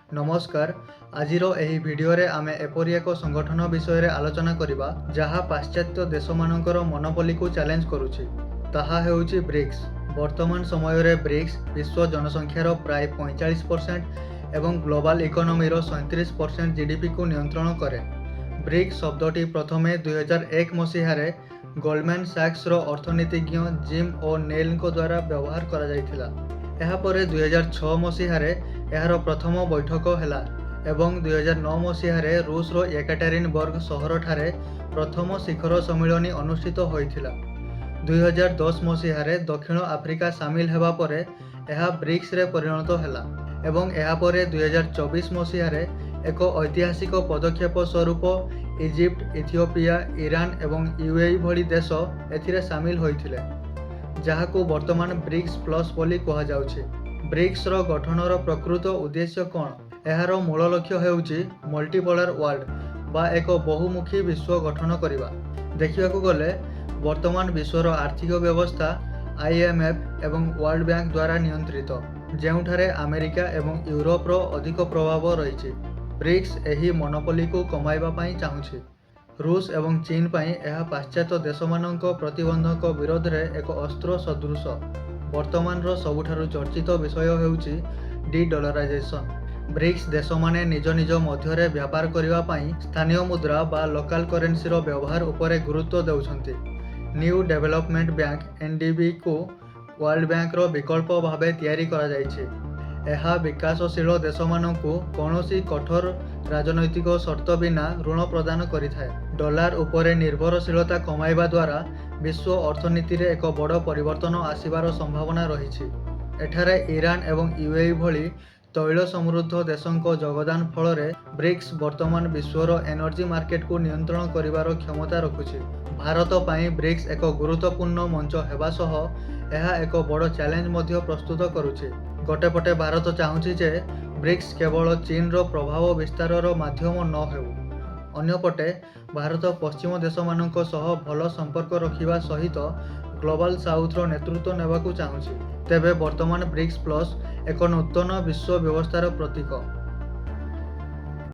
नमस्कार। आजिर एही भिडियोरे आमे एपरि एक संगठन विषय रे आलोचना करिबा जहा पाश्चात्य देशमानकर मनोबली को चैलेंज करुछि। ताहा हेउछि ब्रिक्स। वर्तमान समय रे ब्रिक्स विश्व जनसंख्यार प्राय 45% एवं ग्लोबल इकोनॉमी रो 37% जीडीपी को नियंत्रण करे। ब्रिक्स शब्दटी प्रथमे 2001 मसीहारे गोल्डमैन सैक्स रो अर्थनीतिज्ञ जिम ओ नेल को द्वारा व्यवहार करा जायथिला। एहा परे 2006 मसीहारे एहार प्रथम बैठक हैला एवं 2009 मसीहारे रूस रो येकाटेरिनबर्ग सहर ठारे प्रथम शिखर सम्मिलन अनुष्ठित होइथिला। 2010 मसीहारे दक्षिण आफ्रिका सामिल हेबा परे एहा ब्रिक्स रे परिणत हैला एवं एहा परे 2024 मसीहारे एक ऐतिहासिक पदक्षेप स्वरूप इजिप्ट, इथियोपिया, ईरान एवं यूएई भली देश एथिरे सामिल होइथिले, जहाकू वर्तमान ब्रिक्स प्लस बोली कहा जाउछि। ब्रिक्स रो गठनर प्रकृत उद्देश्य कौन? एहार मूल लक्ष्य हेउछि मल्टीपोलार वर्ल्ड बा एक बहुमुखी विश्व गठन करिबा। देखिबाकू गले वर्तमान विश्वर आर्थिक व्यवस्था आईएमएफ एवं वर्ल्ड बैंक द्वारा नियंत्रित, जेउठारे अमेरिका एवं यूरोप रो अधिक प्रभाव रहिछि। ब्रिक्स एही मोनोपोली को कमाइबा पई चाहुछि। रूस एवं चीन पई एहा पाश्चात्य देशमानक प्रतिबंधक विरोध रे एक अस्त्र सदृश। वर्तमान रो सबुठारु चर्चित विषय हेउछि डी-डॉलराइजेशन। ब्रिक्स देश माने निज निज मध्यरे व्यापार करिबा पई स्थानीय मुद्रा बा लोकल करेंसी रो व्यवहार उपरे गुरुत्व देउछन्ति। न्यू डेवलपमेंट बैंक एनडीबी को वर्ल्ड बैंक रो विकल्प भाबे तयारी करा जायछि। एहा विकासशील देशमानंकु कौनसी कठोर राजनैतिक शर्त बिना ऋण प्रदान करिथाए। डॉलर उपरे निर्भरशीलता कमाइबा द्वारा विश्व अर्थनीति रे एक बड़ परिवर्तन आसिबार संभावना रहिछि। एठारे ईरान एवं यूएई भली तैल समृद्ध देशों योगदान फल ब्रिक्स वर्तमान विश्वर एनर्जी मार्केट को नियंत्रण करिबार क्षमता रखुछि। भारत पई ब्रिक्स एक गुरुत्वपूर्ण मंच हेबा सह एहा एक बड़ चैलेंज मध्य प्रस्तुत करुछि। गोटेपटे भारत चाहुछि जे ब्रिक्स केवल चीन रो प्रभाव विस्तार रो माध्यम न हेउ। अन्यपटे भारत पश्चिम देशमानक सह भल संपर्क रखिबा सहित ग्लोबल साउथ रो नेतृत्व नेबाकू चाहुछि। तेबे वर्तमान ब्रिक्स प्लस एक नूतन विश्व व्यवस्थार प्रतीक।